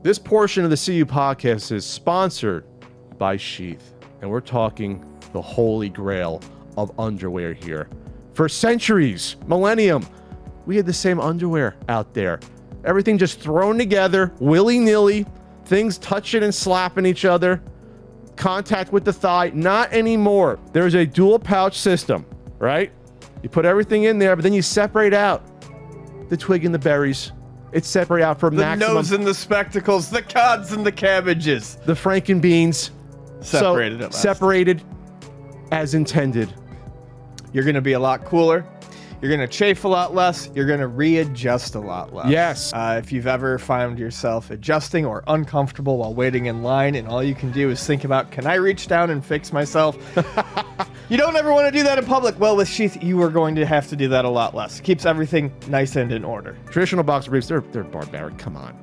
This portion of the CU podcast is sponsored by Sheath, and we're talking the holy grail of underwear here. For centuries, millennium, we had the same underwear out there. Everything just thrown together, willy-nilly, things touching and slapping each other, contact with the thigh. Not anymore. There's a dual pouch system, right? You put everything in there, but then you separate out the twig and the berries. It's separate out for maximum. The nose and the spectacles, the cods and the cabbages. The frankenbeans. Separated so, at last. Separated as intended. You're going to be a lot cooler. You're going to chafe a lot less. You're going to readjust a lot less. Yes. If you've ever found yourself adjusting or uncomfortable while waiting in line and all you can do is think about, can I reach down and fix myself? You don't ever want to do that in public. Well, with Sheath, you are going to have to do that a lot less. Keeps everything nice and in order. Traditional boxer briefs, they're barbaric. Come on.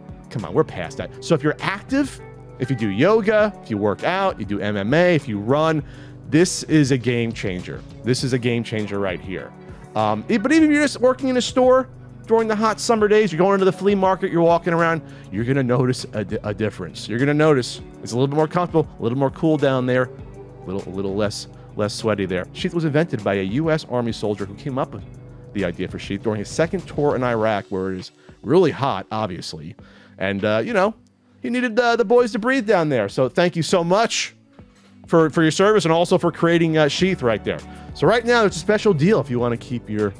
We're past that. So if you're active, if you do yoga, if you work out, you do MMA, if you run, this is a game changer. This is a game changer right here. But even if you're just working in a store during the hot summer days, you're going into the flea market, you're walking around, you're going to notice a difference. You're going to notice it's a little bit more comfortable, a little more cool down there, a little less sweaty there. Sheath was invented by a U.S. Army soldier who came up with the idea for Sheath during his second tour in Iraq, where it is really hot, obviously. And, he needed the boys to breathe down there. So thank you so much for your service and also for creating Sheath right there. So right now, there's a special deal if you want to keep your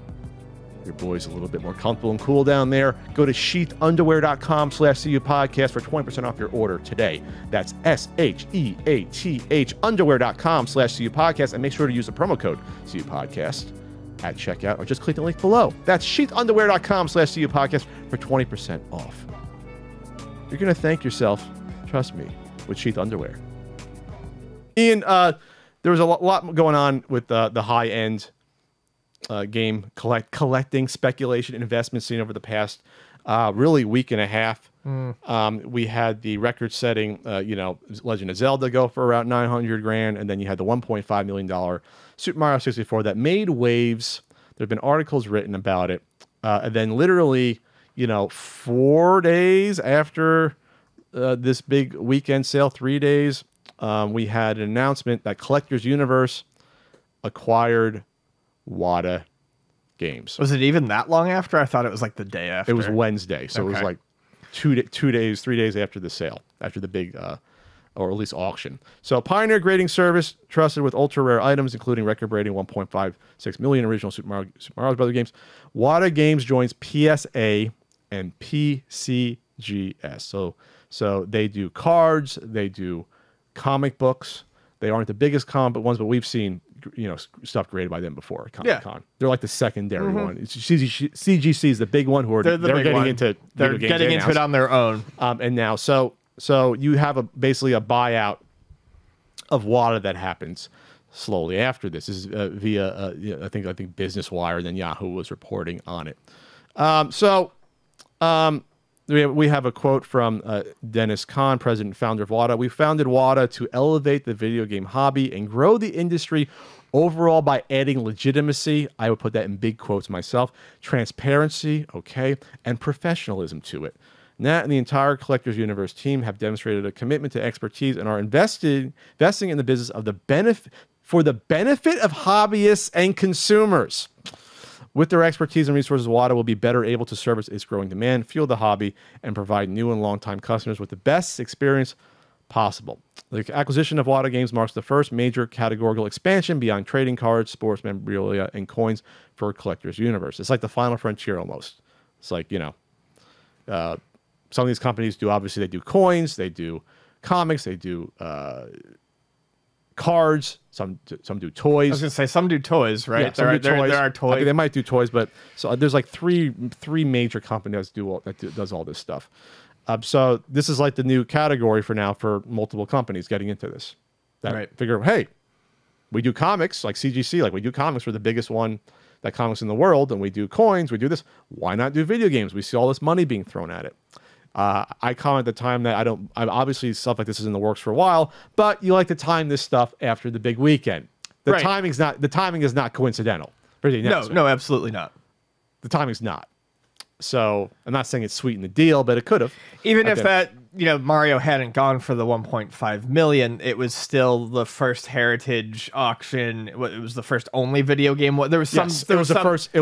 boys a little bit more comfortable and cool down there. Go to sheathunderwear.com/CU podcast for 20% off your order today. That's SHEATH underwear.com/CU podcast, and make sure to use the promo code CU podcast at checkout, or just click the link below. That's sheathunderwear.com/CU podcast for 20% off. You're going to thank yourself, trust me, with Sheath underwear. Ian, there was a lot going on with the high-end game collecting, speculation, investment scene over the past really week and a half. We had the record-setting, Legend of Zelda go for around $900,000, and then you had the $1.5 million Super Mario 64 that made waves. There have been articles written about it, and then literally, 4 days after this big weekend sale, 3 days, we had an announcement that Collectors Universe acquired Wata Games. Was it even that long after? I thought it was like the day after. It was Wednesday, so It was like 3 days after the sale, after the big, or at least auction. So Pioneer Grading Service, trusted with ultra-rare items, including record-breaking 1.56 million original Super Mario Bros. Games. Wata Games joins PSA and PCGS. So they do cards, they do comic books. They aren't the biggest comic book ones, but we've seen stuff created by them before at Comic-Con. They're like the secondary one. CGC is the big one who are they're getting into they're getting into it on their own. And now so you have basically a buyout of Wata that happens slowly after this. This is via I think Business Wire, and then Yahoo was reporting on it. We have a quote from Dennis Kahn, president and founder of Wata. We founded Wata to elevate the video game hobby and grow the industry overall by adding legitimacy, I would put that in big quotes myself, transparency, and professionalism to it. Nat and the entire Collectors Universe team have demonstrated a commitment to expertise and are investing in the business of for the benefit of hobbyists and consumers. With their expertise and resources, Wata will be better able to service its growing demand, fuel the hobby, and provide new and long-time customers with the best experience possible. The acquisition of Wata Games marks the first major categorical expansion beyond trading cards, sports memorabilia, and coins for Collectors Universe. It's like the final frontier almost. It's like, some of these companies they do coins, they do comics, they do cards, some do toys. I was gonna say some do toys, right? Yeah, there are toys. Okay, they might do toys, but so there's like three major companies that does all this stuff. So this is like the new category for now for multiple companies getting into this. Figure, hey, we do comics like CGC, like we do comics. We're the biggest one that comics in the world, and we do coins. We do this. Why not do video games? We see all this money being thrown at it. I comment at the time that obviously stuff like this is in the works for a while, but you like to time this stuff after the big weekend. The timing is not coincidental. No, absolutely not. The timing's not. So I'm not saying it sweetened the deal, but it could have. Even if that Mario hadn't gone for the 1.5 million. It was still the first Heritage auction. It was the first only video game. There was some. Yes, it was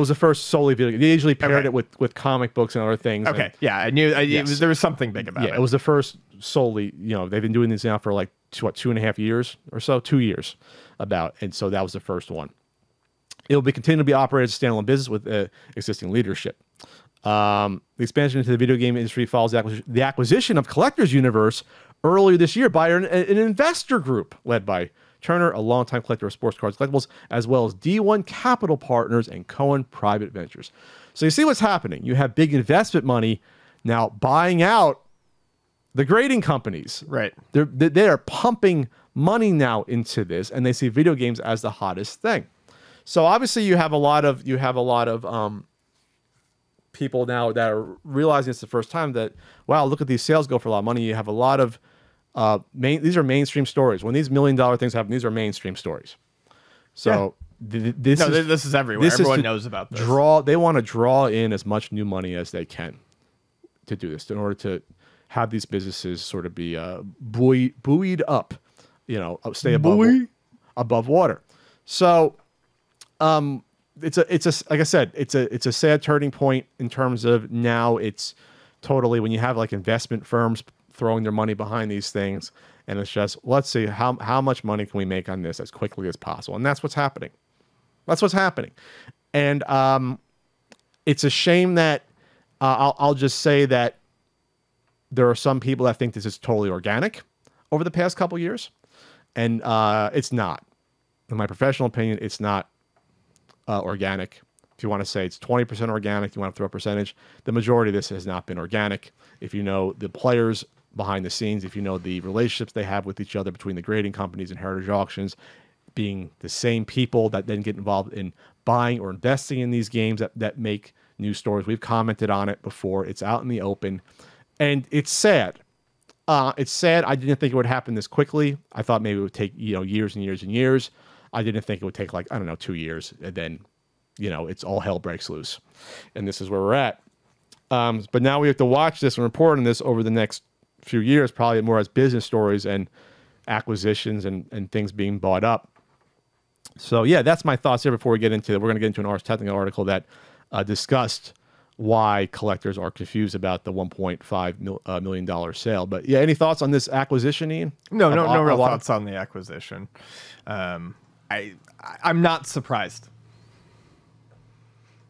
the first solely video game. They usually paired it with comic books and other things. Okay, and, yeah, I knew. There was something big about it. Yeah, it was the first solely. They've been doing this now for like 2.5 years or so, 2 years, and so that was the first one. It will continue to be operated as a standalone business with existing leadership. The expansion into the video game industry follows the acquisition of Collectors Universe earlier this year by an investor group led by Turner, a longtime collector of sports cards collectibles, as well as D1 Capital Partners and Cohen Private Ventures. So you see what's happening. You have big investment money now buying out the grading companies. Right. They are pumping money now into this, and they see video games as the hottest thing. So obviously you have a lot of people now that are realizing it's the first time that, wow, look at these sales go for a lot of money. You have a lot of these are mainstream stories. When these $1 million things happen, these are mainstream stories. So this is everywhere. Everyone knows about this. They want to draw in as much new money as they can to do this in order to have these businesses sort of be buoyed up, stay above water. So it's a like I said, it's a sad turning point in terms of now it's totally when you have like investment firms throwing their money behind these things, and it's just let's see how much money can we make on this as quickly as possible, and that's what's happening. And it's a shame that I'll just say that there are some people that think this is totally organic over the past couple years, and it's not. In my professional opinion, it's not organic. If you want to say it's 20% organic, you want to throw a percentage, the majority of this has not been organic. If you know the players behind the scenes, if you know the relationships they have with each other between the grading companies and Heritage Auctions, being the same people that then get involved in buying or investing in these games that make new stories. We've commented on it before. It's out in the open. And it's sad. It's sad. I didn't think it would happen this quickly. I thought maybe it would take, years and years and years. I didn't think it would take 2 years. And then, it's all hell breaks loose. And this is where we're at. But now we have to watch this and report on this over the next few years, probably more as business stories and acquisitions and things being bought up. So yeah, that's my thoughts here before we get into it. We're going to get into an Ars Technica article that discussed why collectors are confused about the $1.5 million sale. But yeah, any thoughts on this acquisition, Ian? No real thoughts on the acquisition. I'm not surprised.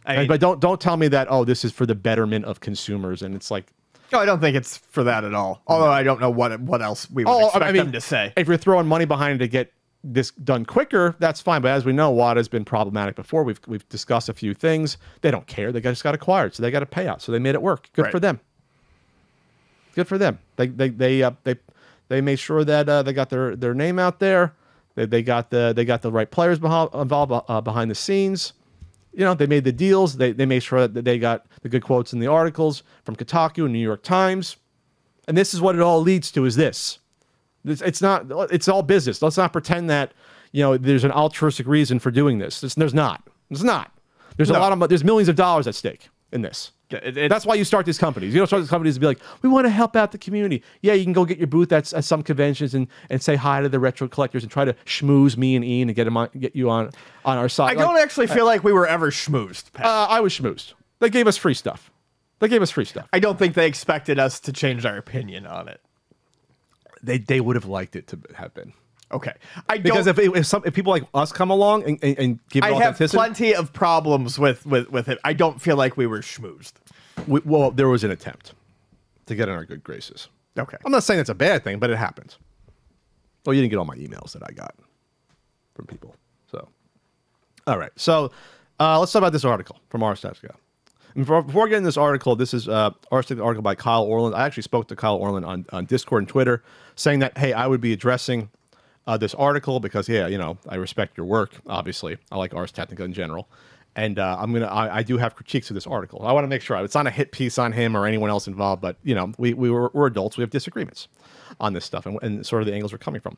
But don't tell me that, this is for the betterment of consumers, and it's like... No, I don't think it's for that at all. Although I don't know what else we would expect them to say. If you're throwing money behind it to get this done quicker, that's fine. But as we know, WADA's been problematic before. We've discussed a few things. They don't care. They just got acquired, so they got a payout. So they made it work. Good for them. Good for them. They made sure that they got their name out there. They got the right players involved behind the scenes. They made the deals. They made sure that they got the good quotes in the articles from Kotaku and New York Times. And this is what it all leads to, is this. It's all business. Let's not pretend that, there's an altruistic reason for doing this. There's not. There's millions of dollars at stake in this. That's why you start these companies. You don't start these companies to be like, we want to help out the community. Yeah, you can go get your booth at some conventions and say hi to the retro collectors and try to schmooze me and Ian and get you on our side. I don't actually feel like we were ever schmoozed, Pat. I was schmoozed. They gave us free stuff. I don't think they expected us to change our opinion on it. They would have liked it to have been. Okay. Because if people like us come along and give it authenticity... I have plenty of problems with it. I don't feel like we were schmoozed. Well, there was an attempt to get in our good graces. Okay. I'm not saying it's a bad thing, but it happened. Well, you didn't get all my emails that I got from people. So, all right. So, let's talk about this article from Ars Technica. And before getting this article, this is Ars Technica article by Kyle Orland. I actually spoke to Kyle Orland on Discord and Twitter, saying that, hey, I would be addressing this article because, I respect your work, obviously. I like Ars Technica in general. And I do have critiques of this article. I want to make sure it's not a hit piece on him or anyone else involved, but you know, we're adults. We have disagreements on this stuff and sort of the angles we're coming from.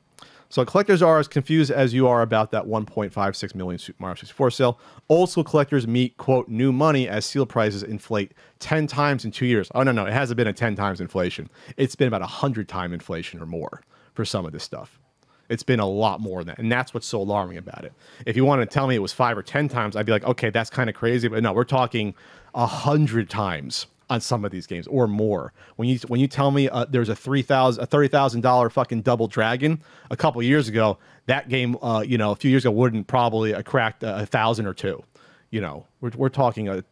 So collectors are as confused as you are about that 1.56 million Super Mario 64 sale. Old school collectors meet, quote, new money as seal prices inflate 10 times in 2 years. Oh, no, it hasn't been a 10 times inflation. It's been about 100 time inflation or more for some of this stuff. It's been a lot more than that, and that's what's so alarming about it. If you want to tell me it was 5 or 10 times, I'd be like, okay, that's kind of crazy. But no, we're talking 100 times on some of these games or more. When you tell me there's a $30,000 fucking Double Dragon a couple years ago, that game, you know, a few years ago wouldn't probably cracked 1,000 or 2. You know, we're talking a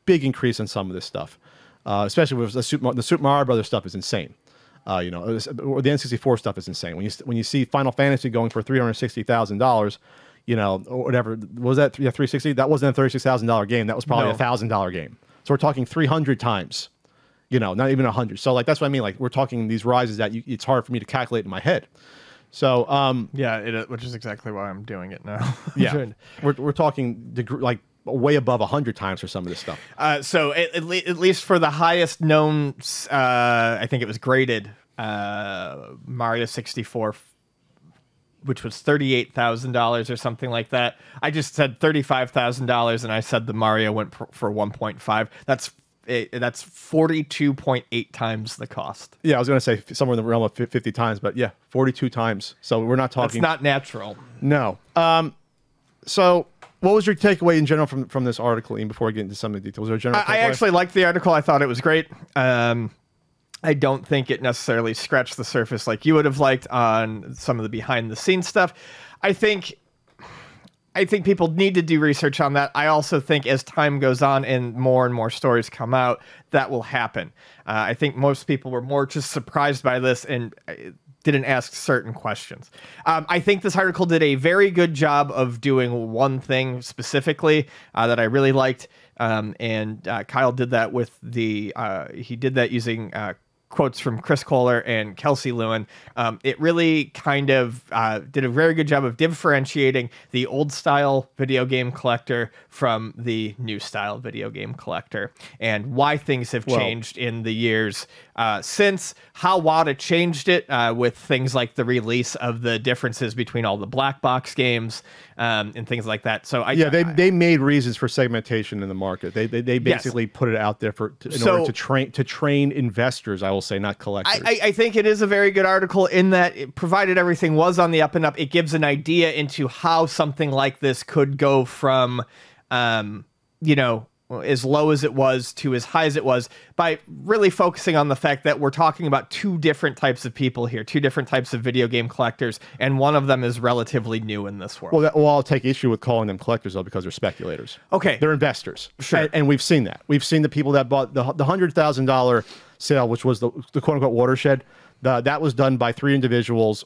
big increase in some of this stuff, especially with the Super Mario Brothers stuff is insane. You know, or the N64 stuff is insane. When you see Final Fantasy going for $360,000, you know, or whatever, what was that? Yeah, 360. That wasn't a $36,000 game. That was probably $1,000 game. So we're talking 300 times. You know, not even 100. So like that's what I mean. Like we're talking these rises that it's hard for me to calculate in my head. So yeah, which is exactly why I'm doing it now. Yeah, we're talking like way above 100 times for some of this stuff. So at least for the highest known, I think it was graded Mario 64, which was $38,000 or something like that. I just said $35,000, and I said the Mario went for 1.5. That's 42.8 times the cost. Yeah, I was going to say somewhere in the realm of 50 times, but yeah, 42 times. So we're not talking. That's not natural. No. So what was your takeaway in general from this article, Ian, before we get into some of the details? Was there a general takeaway? I actually liked the article. I thought it was great. I don't think it necessarily scratched the surface like you would have liked on some of the behind-the-scenes stuff. I think people need to do research on that. I also think as time goes on and more stories come out, that will happen. I think most people were more just surprised by this and didn't ask certain questions. I think this article did a very good job of doing one thing specifically that I really liked. And Kyle did that with he did that using quotes from Chris Kohler and Kelsey Lewin. It really kind of did a very good job of differentiating the old style video game collector from the new style video game collector and why things have changed in the years since, how WATA changed it with things like the release of the differences between all the black box games and things like that. So they made reasons for segmentation in the market. They basically put it out there in order to train investors. I will say, not collectors. I think it is a very good article in that, provided everything was on the up and up, it gives an idea into how something like this could go from, you know, as low as it was to as high as it was, by really focusing on the fact that we're talking about two different types of people here, two different types of video game collectors, and one of them is relatively new in this world. Well, I'll take issue with calling them collectors, though, because they're speculators. Okay. They're investors. Sure. And we've seen that. We've seen the people that bought the $100,000 sale, which was the quote-unquote watershed. That was done by 3 individuals,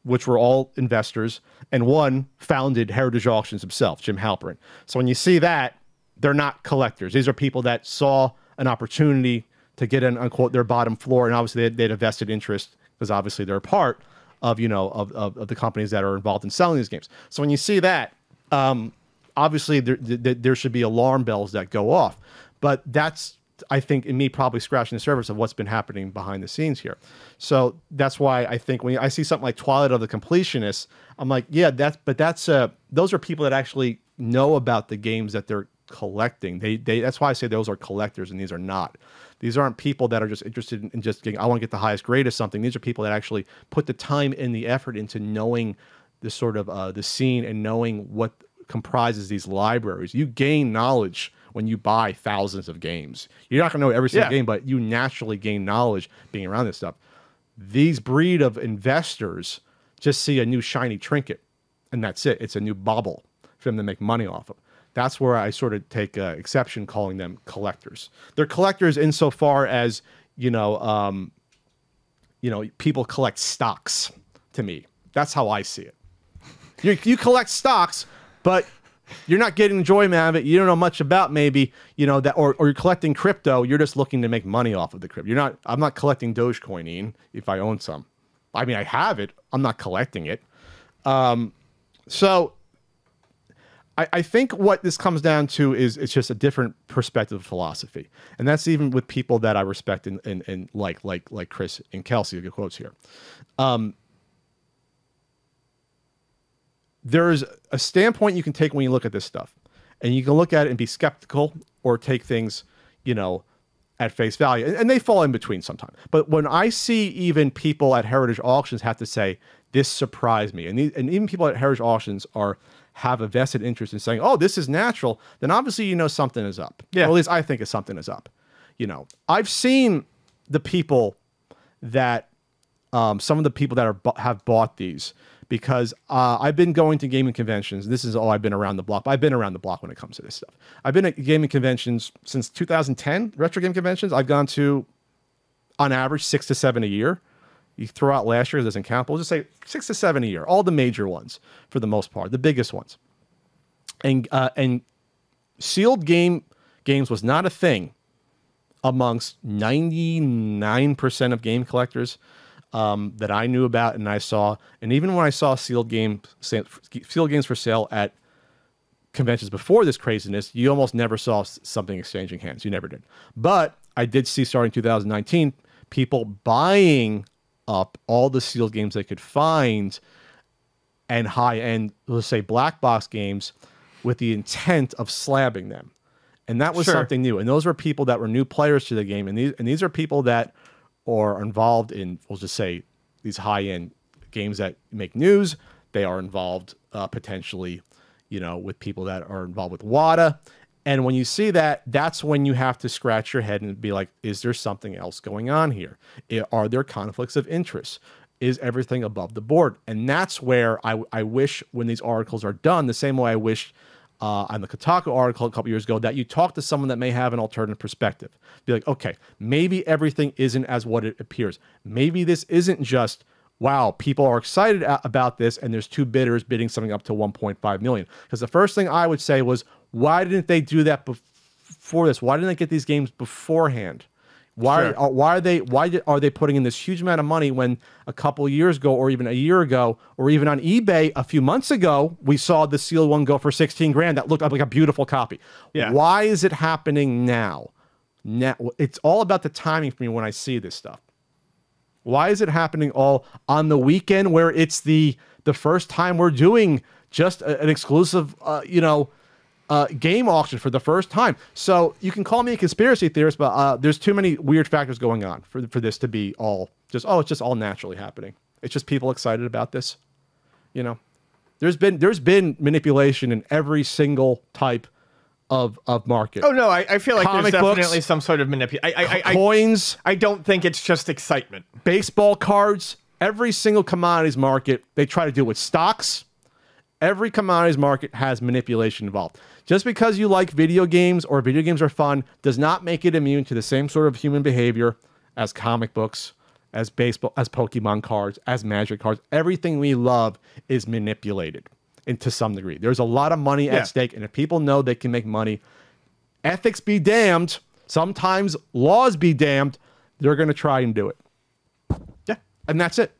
which were all investors, and one founded Heritage Auctions himself, Jim Halperin. So when you see that, they're not collectors. These are people that saw an opportunity to get in, unquote, their bottom floor, and obviously they had a vested interest because obviously they're a part of, you know, of the companies that are involved in selling these games. So when you see that, obviously there should be alarm bells that go off. But that's, I think, in me probably scratching the surface of what's been happening behind the scenes here. So that's why I think when I see something like Twilight of the Completionists, I'm like, yeah, those are people that actually know about the games that they're collecting. That's why I say those are collectors and these are not. These aren't people that are just interested in just getting, I want to get the highest grade of something. These are people that actually put the time and the effort into knowing the sort of the scene and knowing what comprises these libraries. You gain knowledge when you buy thousands of games. You're not going to know every single game, but you naturally gain knowledge being around this stuff. These breed of investors just see a new shiny trinket, and that's it. It's a new bauble for them to make money off of. That's where I sort of take exception calling them collectors. They're collectors insofar as, people collect stocks to me. That's how I see it. You collect stocks, but you're not getting enjoyment out of it. You don't know much about maybe, that, or you're collecting crypto. You're just looking to make money off of the crypto. I'm not collecting Dogecoin, Ian, if I own some. I mean, I have it. I'm not collecting it. So I think what this comes down to is it's just a different perspective of philosophy, and that's even with people that I respect and like Chris and Kelsey, the quotes here. There's a standpoint you can take when you look at this stuff, and you can look at it and be skeptical or take things, you know, at face value, and they fall in between sometimes. But when I see even people at heritage auctions have to say, this surprised me, and even people at heritage auctions have a vested interest in saying, oh, this is natural, then obviously you know something is up. Yeah. Or at least I think something is up. You know, I've seen the people that, some of the people that have bought these, because I've been going to gaming conventions. This is all I've been around the block. But I've been around the block when it comes to this stuff. I've been at gaming conventions since 2010, retro game conventions. I've gone to, on average, 6 to 7 a year. You throw out last year, it doesn't count, but we'll just say 6 to 7 a year. All the major ones, for the most part, the biggest ones. And sealed games was not a thing amongst 99% of game collectors that I knew about and I saw. And even when I saw sealed games for sale at conventions before this craziness, you almost never saw something exchanging hands. You never did. But I did see, starting 2019, people buying up all the sealed games they could find and high-end, let's say, black box games with the intent of slabbing them. And that was something new. And those were people that were new players to the game. And these are people that are involved in, we'll just say, these high-end games that make news. They are involved potentially, you know, with people that are involved with WATA. And when you see that, that's when you have to scratch your head and be like, is there something else going on here? Are there conflicts of interest? Is everything above the board? And that's where I wish, when these articles are done, the same way I wish on the Kotaku article a couple years ago, that you talk to someone that may have an alternative perspective. Be like, okay, maybe everything isn't as what it appears. Maybe this isn't just, wow, people are excited about this and there's two bidders bidding something up to 1.5 million. Because the first thing I would say was, why didn't they do that before this? Why didn't they get these games beforehand? Why are they putting in this huge amount of money when a couple of years ago, or even a year ago, or even on eBay a few months ago, we saw the sealed one go for 16 grand that looked like a beautiful copy? Yeah. Why is it happening now? Now it's all about the timing for me when I see this stuff. Why is it happening all on the weekend where it's the first time we're doing just an exclusive, game auction for the first time? So you can call me a conspiracy theorist, but there's too many weird factors going on for this to be all just, oh, it's just all naturally happening. It's just people excited about this. You know, there's been manipulation in every single type of market. Oh no, I feel like there's definitely some sort of manipulation. Coins. I don't think it's just excitement. Baseball cards. Every single commodities market, they try to do with stocks. Every commodities market has manipulation involved. Just because you like video games or video games are fun does not make it immune to the same sort of human behavior as comic books, as baseball, as Pokemon cards, as Magic cards. Everything we love is manipulated, and to some degree. There's a lot of money at stake, and if people know they can make money, ethics be damned, sometimes laws be damned, they're going to try and do it. Yeah, and that's it.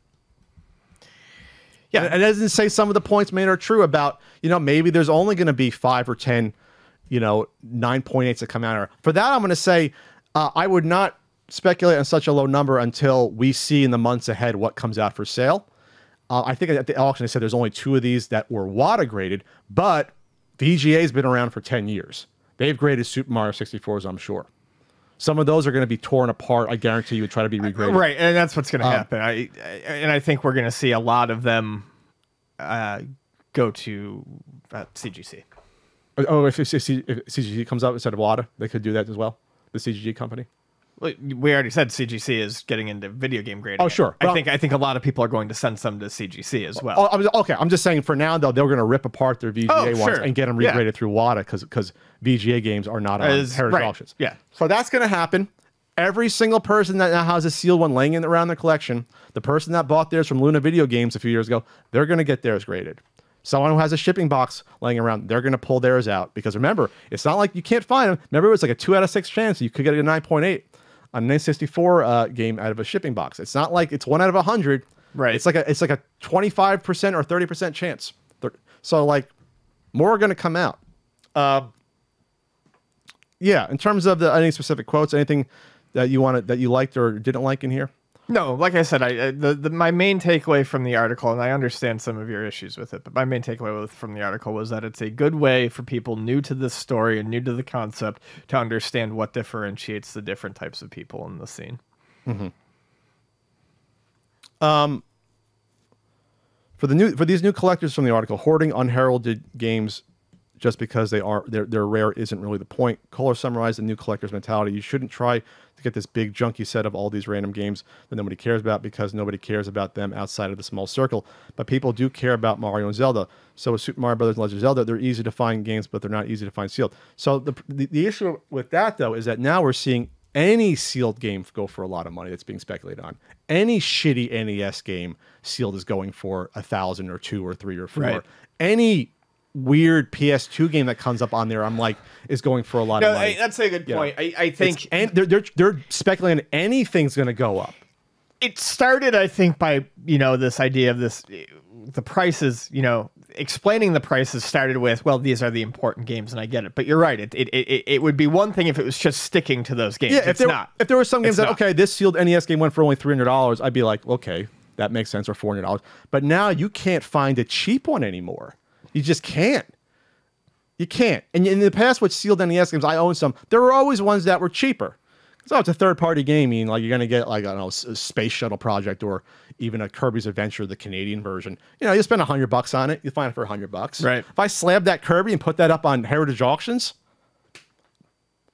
Yeah, and it doesn't say some of the points made are true about, maybe there's only going to be 5 or 10, 9.8s that come out. For that, I'm going to say I would not speculate on such a low number until we see in the months ahead what comes out for sale. I think at the auction, they said there's only 2 of these that were WATA graded, but VGA's been around for 10 years. They've graded Super Mario 64s, I'm sure. Some of those are going to be torn apart. I guarantee you would try to be regraded. Right, and that's what's going to happen. I think we're going to see a lot of them go to CGC. Oh, if CGC comes out instead of WATA, they could do that as well? The CGG company? We already said CGC is getting into video game grading. Oh, sure. I think a lot of people are going to send some to CGC as well. Okay, I'm just saying for now, though, they're going to rip apart their VGA ones and get them regraded through WATA because VGA games are not on heritage auctions. Yeah. So that's going to happen. Every single person that now has a sealed one laying around their collection, the person that bought theirs from Luna Video Games a few years ago, they're going to get theirs graded. Someone who has a shipping box laying around, they're going to pull theirs out. Because remember, it's not like you can't find them. Remember, it was like a 2 out of 6 chance you could get a 9.8 on an N64 game out of a shipping box. It's not like it's 1 out of 100. Right. It's like a 25% or 30% chance. So like, More are going to come out. Yeah, in terms of any specific quotes, anything that you liked or didn't like in here? No, like I said, my main takeaway from the article, and I understand some of your issues with it, but my main takeaway from the article was that it's a good way for people new to this story and new to the concept to understand what differentiates the different types of people in the scene. For these new collectors from the article, hoarding unheralded games just because they're rare isn't really the point. Kohler summarized the new collector's mentality. You shouldn't try to get this big junky set of all these random games that nobody cares about because nobody cares about them outside of the small circle. But people do care about Mario and Zelda. So with Super Mario Brothers and Legend of Zelda, they're easy to find games, but they're not easy to find sealed. So the issue with that, though, is that now we're seeing any sealed game go for a lot of money that's being speculated on. Any shitty NES game sealed is going for 1,000 or 2 or 3 or 4. Right. Any weird PS2 game that comes up on there, I'm like, is going for a lot of money. That's a good point. I think and they're speculating anything's going to go up. It started, I think, by this idea of the prices. Explaining the prices started with, well, these are the important games, and I get it. But you're right. It would be one thing if it was just sticking to those games. Yeah, if there were some games that okay, this sealed NES game went for only $300, I'd be like, okay, that makes sense, or $400. But now you can't find a cheap one anymore. You just can't. You can't. And in the past, with sealed NES games, I own some. There were always ones that were cheaper. So it's a third-party game. Like you're going to get like, I don't know, a Space Shuttle Project or even a Kirby's Adventure, the Canadian version. You spend $100 on it, you find it for $100. Right. If I slab that Kirby and put that up on Heritage Auctions,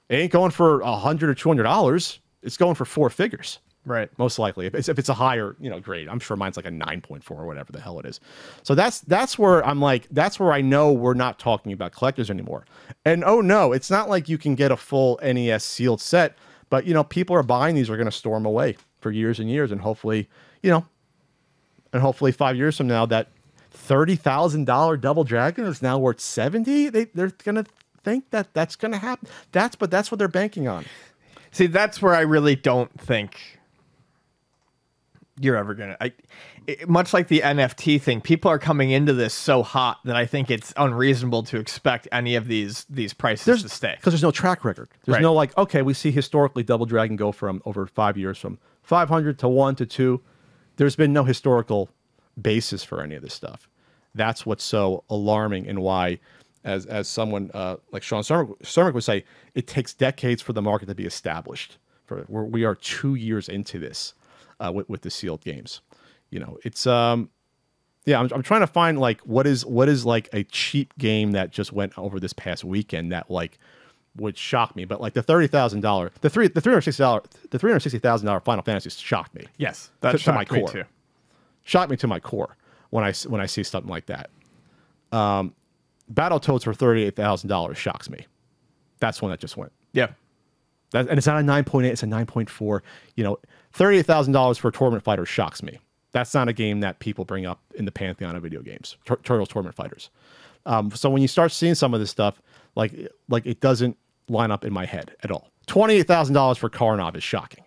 it ain't going for $100 or $200. It's going for 4 figures. Right. Most likely, if it's a higher grade. I'm sure mine's like a 9.4 or whatever the hell it is. So that's where I'm like, that's where I know we're not talking about collectors anymore. And oh no, it's not like you can get a full NES sealed set, but people are buying these, are going to store them away for years and years, and hopefully 5 years from now that $30,000 Double Dragon is now worth $70. They're going to think that's going to happen. That's what they're banking on. See, that's where I really don't think you're ever gonna. Much like the NFT thing, people are coming into this so hot that I think it's unreasonable to expect any of these prices to stay, because there's no track record. There's no like, okay, we see historically Double Dragon go from over 5 years from 500 to 1 to 2. There's been no historical basis for any of this stuff. That's what's so alarming, and why, as someone like Sean Cermak would say, it takes decades for the market to be established. We are 2 years into this. With the sealed games, it's I'm trying to find like what is like a cheap game that just went over this past weekend that like would shock me. But like the $30,000, the $360,000 Final Fantasy shocked me. Yes, that shocked me too. Shocked me to my core when I see something like that. Battletoads for $38,000 shocks me. That's one that just went. Yeah. And it's not a 9.8, it's a 9.4. $38,000 for a Tournament Fighter shocks me. That's not a game that people bring up in the pantheon of video games. Turtles Tournament Fighters. So when you start seeing some of this stuff, like it doesn't line up in my head at all. $28,000 for Karnov is shocking.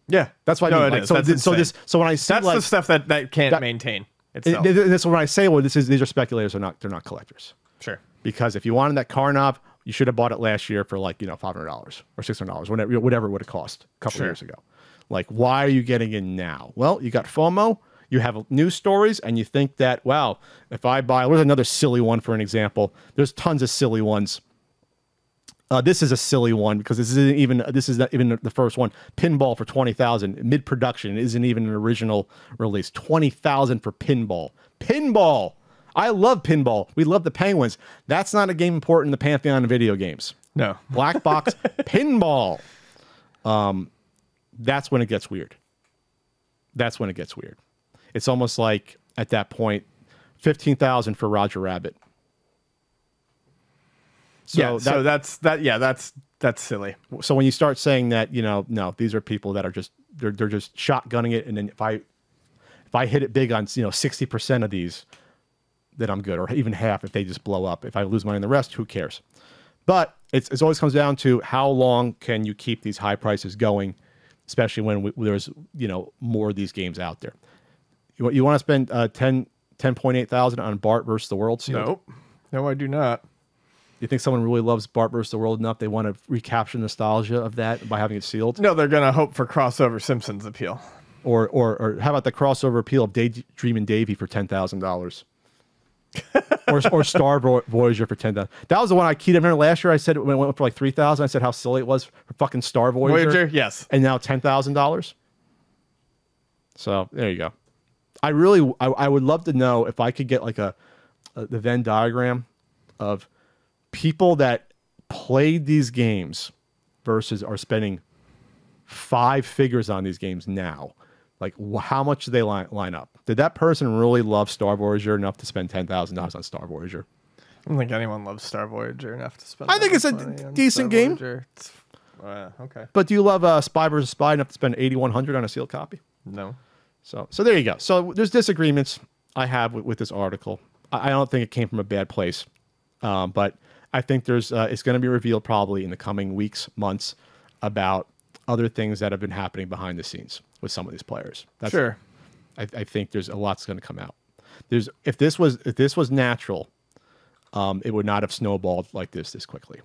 Yeah, that's what I mean. It is. So when I see that's the stuff that can't maintain itself. That's when I say, well, these are speculators. They're not collectors. Sure. Because if you wanted that Karnov, you should have bought it last year for like $500 or $600, whatever it would have cost a couple years ago. Like, why are you getting in now? Well, you got FOMO, you have news stories, and you think that, wow, if I buy, where's another silly one for an example? There's tons of silly ones. This is a silly one because this is not even the first one. Pinball for $20,000 mid-production. It isn't even an original release. $20,000 for Pinball. Pinball. I love Pinball. We love the Penguins. That's not a game important in the pantheon of video games. No. Black box Pinball. That's when it gets weird. That's when it gets weird. It's almost like at that point, $15,000 for Roger Rabbit. So that's silly. So when you start saying that, no, these are people that are just they're just shotgunning it, and then if I hit it big on 60% of these, then I'm good, or even half if they just blow up. If I lose money on the rest, who cares? But it always comes down to how long can you keep these high prices going, especially when there's more of these games out there. You want to spend $10.8 thousand on Bart versus the World sealed? Nope. No, I do not. You think someone really loves Bart vs. the World enough they want to recapture nostalgia of that by having it sealed? No, they're gonna hope for crossover Simpsons appeal. Or how about the crossover appeal of Daydreamin' Davy for $10,000? or Star Voyager for $10,000. That was the one I keyed. I remember last year I said it went for like $3,000. I said how silly it was for fucking Star Voyager. Yes. And now $10,000. So there you go. I would love to know if I could get like the Venn diagram of people that played these games versus are spending 5 figures on these games now. Like, how much do they line up? Did that person really love Star Voyager enough to spend $10,000 on Star Voyager? I don't think anyone loves Star Voyager enough to spend. I think it's a decent game. Okay. But do you love Spy vs. Spy enough to spend $8,100 on a sealed copy? No. So there you go. So there's disagreements I have with this article. I don't think it came from a bad place, but I think there's it's going to be revealed probably in the coming weeks, months, about other things that have been happening behind the scenes with some of these players. Sure. I think there's a lot's going to come out. If this was natural, it would not have snowballed like this quickly.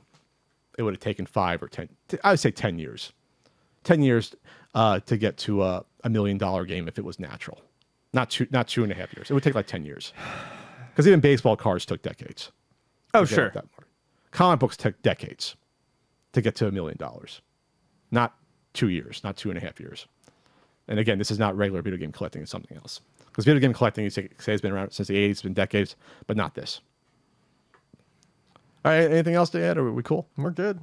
It would have taken 5 or 10. I would say 10 years. 10 years to get to a $1 million game if it was natural. Not 2.5 years. It would take like 10 years. Because even baseball cards took decades. Oh, sure. Comic books took decades to get to $1 million. Not 2 years, not 2.5 years. And again, this is not regular video game collecting, it's something else. Because video game collecting, you say has been around since the 80s, it's been decades, but not this. All right, anything else to add, or are we cool? We're good.